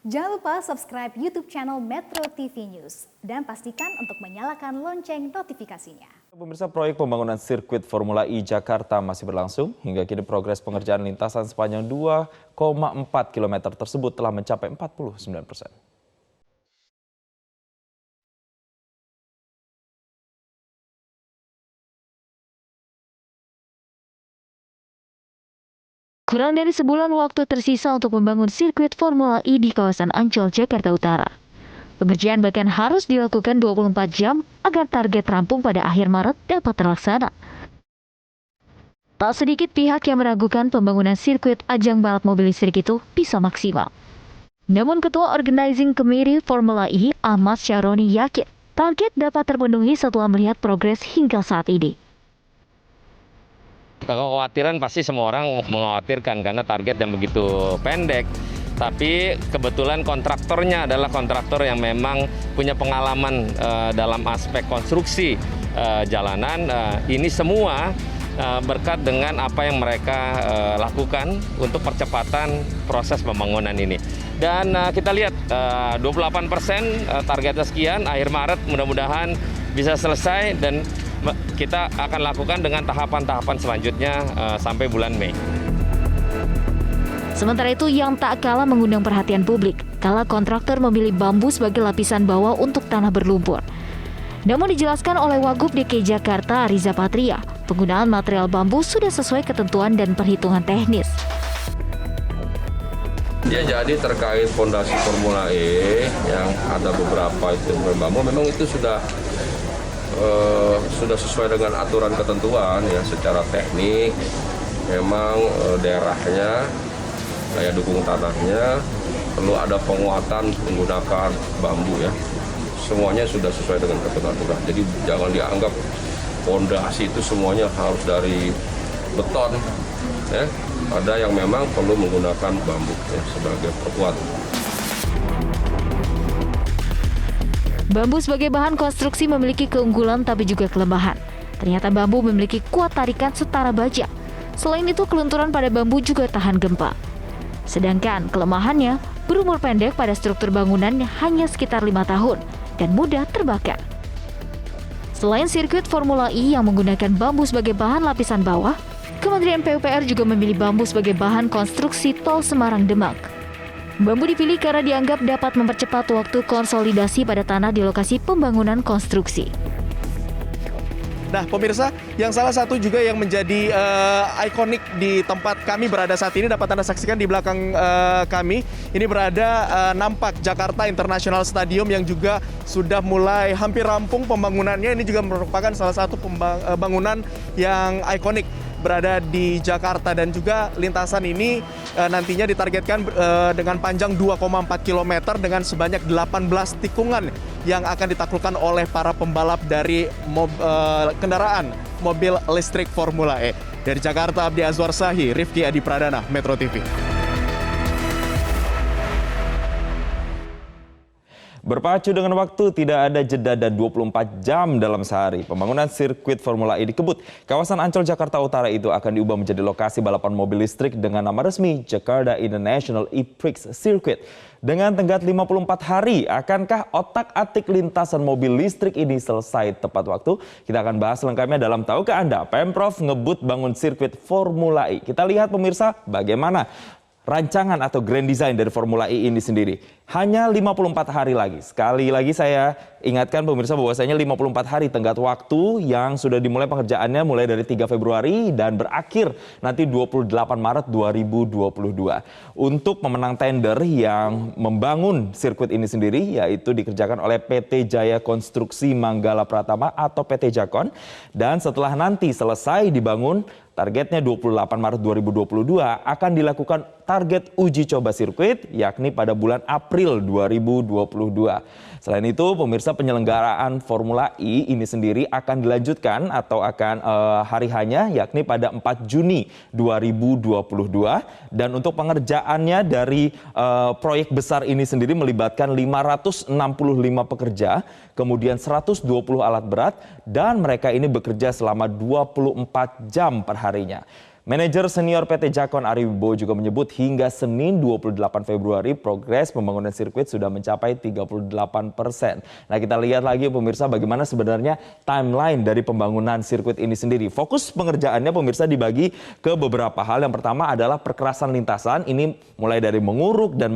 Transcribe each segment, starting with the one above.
Jangan lupa subscribe YouTube channel Metro TV News dan pastikan untuk menyalakan lonceng notifikasinya. Pemirsa, proyek pembangunan sirkuit Formula E Jakarta masih berlangsung. Hingga kini progres pengerjaan lintasan sepanjang 2,4 km tersebut telah mencapai 49%. Kurang dari sebulan waktu tersisa untuk membangun sirkuit Formula E di kawasan Ancol, Jakarta Utara. Pengerjaan bahkan harus dilakukan 24 jam agar target rampung pada akhir Maret dapat terlaksana. Tak sedikit pihak yang meragukan pembangunan sirkuit ajang balap mobil listrik itu bisa maksimal. Namun Ketua Organizing Committee Formula E, Ahmad Syaroni, yakin target dapat terpenuhi setelah melihat progres hingga saat ini. Kekhawatiran pasti semua orang mengkhawatirkan karena target yang begitu pendek. Tapi kebetulan kontraktornya adalah kontraktor yang memang punya pengalaman dalam aspek konstruksi jalanan. Ini semua berkat dengan apa yang mereka lakukan untuk percepatan proses pembangunan ini. Dan kita lihat 28% targetnya sekian, akhir Maret mudah-mudahan bisa selesai dan kita akan lakukan dengan tahapan-tahapan selanjutnya sampai bulan Mei. Sementara itu yang tak kalah mengundang perhatian publik, kala kontraktor memilih bambu sebagai lapisan bawah untuk tanah berlumpur. Namun dijelaskan oleh Wagub DKI Jakarta Riza Patria, penggunaan material bambu sudah sesuai ketentuan dan perhitungan teknis. Ya, jadi terkait fondasi Formula E yang ada beberapa itu bambu, memang itu sudah sesuai dengan aturan ketentuan ya secara teknik. Memang daerahnya, daya dukung tanahnya perlu ada penguatan menggunakan bambu ya. Semuanya sudah sesuai dengan ketentuan. Jadi jangan dianggap fondasi itu semuanya harus dari beton ya. Ada yang memang perlu menggunakan bambu ya, sebagai perkuat. Bambu sebagai bahan konstruksi memiliki keunggulan tapi juga kelemahan. Ternyata bambu memiliki kuat tarikan setara baja. Selain itu, kelunturan pada bambu juga tahan gempa. Sedangkan kelemahannya berumur pendek pada struktur bangunan hanya sekitar 5 tahun dan mudah terbakar. Selain sirkuit Formula E yang menggunakan bambu sebagai bahan lapisan bawah, Kementerian PUPR juga memilih bambu sebagai bahan konstruksi tol Semarang-Demak. Bambu dipilih karena dianggap dapat mempercepat waktu konsolidasi pada tanah di lokasi pembangunan konstruksi. Nah, pemirsa, yang salah satu juga yang menjadi ikonik di tempat kami berada saat ini dapat Anda saksikan di belakang kami. Ini berada nampak Jakarta International Stadium yang juga sudah mulai hampir rampung pembangunannya. Ini juga merupakan salah satu bangunan yang ikonik berada di Jakarta, dan juga lintasan ini nantinya ditargetkan dengan panjang 2,4 km dengan sebanyak 18 tikungan yang akan ditaklukkan oleh para pembalap dari kendaraan mobil listrik Formula E. Dari Jakarta, Abdi Azwar Sahi, Rifki Adi Pradana, Metro TV. Berpacu dengan waktu, tidak ada jeda dan 24 jam dalam sehari. Pembangunan sirkuit Formula E dikebut. Kawasan Ancol, Jakarta Utara itu akan diubah menjadi lokasi balapan mobil listrik dengan nama resmi Jakarta International E-Prix Circuit. Dengan tenggat 54 hari, akankah otak-atik lintasan mobil listrik ini selesai tepat waktu? Kita akan bahas lengkapnya dalam Tahukah Anda, Pemprov ngebut bangun sirkuit Formula E. Kita lihat pemirsa bagaimana rancangan atau grand design dari Formula E ini sendiri. Hanya 54 hari lagi. Sekali lagi saya ingatkan pemirsa bahwasanya 54 hari tenggat waktu yang sudah dimulai pengerjaannya mulai dari 3 Februari dan berakhir nanti 28 Maret 2022. Untuk pemenang tender yang membangun sirkuit ini sendiri yaitu dikerjakan oleh PT Jaya Konstruksi Manggala Pratama atau PT Jakon. Dan setelah nanti selesai dibangun, targetnya 28 Maret 2022 akan dilakukan target uji coba sirkuit yakni pada bulan April 2022. Selain itu, pemirsa, penyelenggaraan Formula E ini sendiri akan dilanjutkan atau akan hari hanya yakni pada 4 Juni 2022. Dan untuk pengerjaannya dari proyek besar ini sendiri melibatkan 565 pekerja, kemudian 120 alat berat, dan mereka ini bekerja selama 24 jam per harinya. Manajer senior PT Jakon Ari Wibowo juga menyebut hingga Senin 28 Februari progres pembangunan sirkuit sudah mencapai 38%. Nah, kita lihat lagi pemirsa bagaimana sebenarnya timeline dari pembangunan sirkuit ini sendiri. Fokus pengerjaannya pemirsa dibagi ke beberapa hal. Yang pertama adalah perkerasan lintasan. Ini mulai dari menguruk dan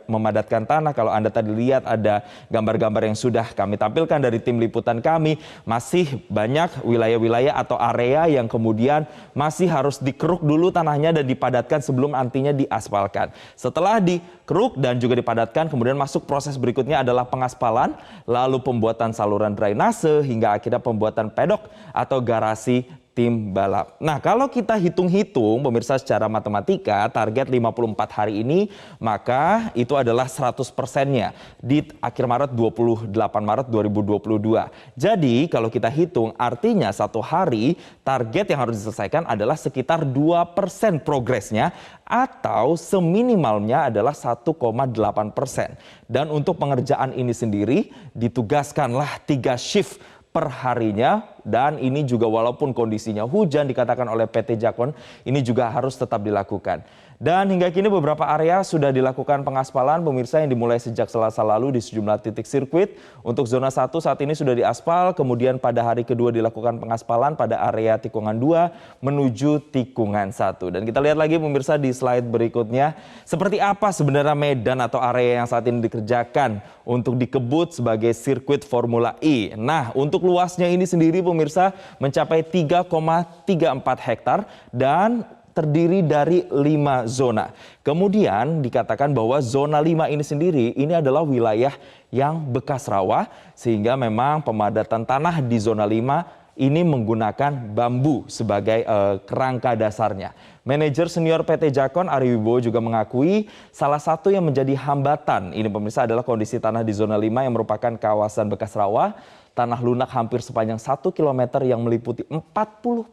memadatkan tanah. Kalau Anda tadi lihat ada gambar-gambar yang sudah kami tampilkan dari tim liputan kami, masih banyak wilayah-wilayah atau area yang kemudian masih harus dikeruk dulu tanahnya dan dipadatkan sebelum nantinya diaspalkan. Setelah dikeruk dan juga dipadatkan, kemudian masuk proses berikutnya adalah pengaspalan, lalu pembuatan saluran drainase, hingga akhirnya pembuatan pedok atau garasi tim balap. Nah, kalau kita hitung-hitung pemirsa secara matematika, target 54 hari ini, maka itu adalah 100%-nya di akhir Maret 28 Maret 2022. Jadi, kalau kita hitung artinya satu hari target yang harus diselesaikan adalah sekitar 2% progresnya atau seminimalnya adalah 1,8%. Dan untuk pengerjaan ini sendiri ditugaskanlah 3 shift perharinya, dan ini juga walaupun kondisinya hujan dikatakan oleh PT Jakon, ini juga harus tetap dilakukan. Dan hingga kini beberapa area sudah dilakukan pengaspalan pemirsa yang dimulai sejak Selasa lalu di sejumlah titik sirkuit. Untuk zona 1 saat ini sudah diaspal, kemudian pada hari kedua dilakukan pengaspalan pada area tikungan 2 menuju tikungan 1. Dan kita lihat lagi pemirsa di slide berikutnya, seperti apa sebenarnya medan atau area yang saat ini dikerjakan untuk dikebut sebagai sirkuit Formula E. Nah, untuk luasnya ini sendiri pemirsa mencapai 3,34 hektar dan terdiri dari 5 zona. Kemudian dikatakan bahwa zona 5 ini sendiri ini adalah wilayah yang bekas rawa, sehingga memang pemadatan tanah di zona 5 ini menggunakan bambu sebagai kerangka dasarnya. Manajer senior PT Jakon Ari Wibowo juga mengakui salah satu yang menjadi hambatan ini pemirsa adalah kondisi tanah di zona 5 yang merupakan kawasan bekas rawa. Tanah lunak hampir sepanjang 1 km yang meliputi 40%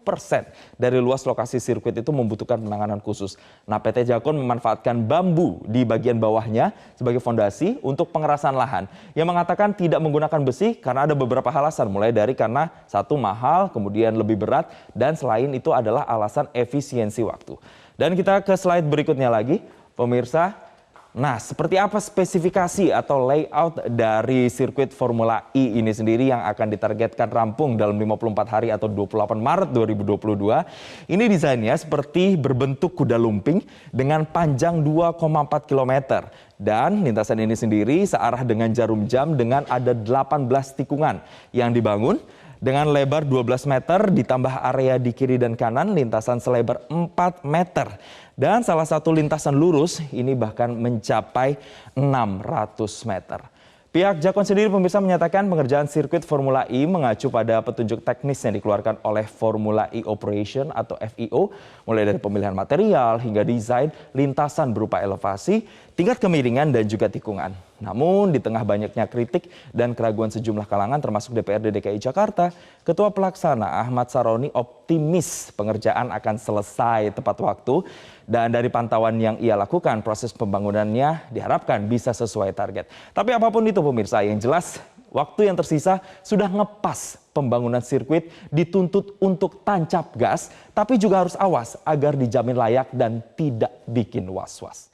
dari luas lokasi sirkuit itu membutuhkan penanganan khusus. Nah, PT Jakon memanfaatkan bambu di bagian bawahnya sebagai fondasi untuk pengerasan lahan. Yang mengatakan tidak menggunakan besi karena ada beberapa alasan, mulai dari karena satu mahal, kemudian lebih berat, dan selain itu adalah alasan efisiensi waktu. Dan kita ke slide berikutnya lagi, pemirsa. Nah, seperti apa spesifikasi atau layout dari sirkuit Formula E ini sendiri yang akan ditargetkan rampung dalam 54 hari atau 28 Maret 2022. Ini desainnya seperti berbentuk kuda lumping dengan panjang 2,4 km. Dan lintasan ini sendiri searah dengan jarum jam dengan ada 18 tikungan yang dibangun. Dengan lebar 12 meter ditambah area di kiri dan kanan lintasan selebar 4 meter. Dan salah satu lintasan lurus ini bahkan mencapai 600 meter. Pihak Jakon sendiri pemirsa menyatakan pengerjaan sirkuit Formula E mengacu pada petunjuk teknis yang dikeluarkan oleh Formula E Operation atau FIO, mulai dari pemilihan material hingga desain lintasan berupa elevasi, tingkat kemiringan dan juga tikungan. Namun di tengah banyaknya kritik dan keraguan sejumlah kalangan termasuk DPRD DKI Jakarta, Ketua Pelaksana Ahmad Saroni optimis pengerjaan akan selesai tepat waktu. Dan dari pantauan yang ia lakukan, proses pembangunannya diharapkan bisa sesuai target. Tapi apapun itu pemirsa, yang jelas waktu yang tersisa sudah ngepas pembangunan sirkuit dituntut untuk tancap gas, tapi juga harus awas agar dijamin layak dan tidak bikin was-was.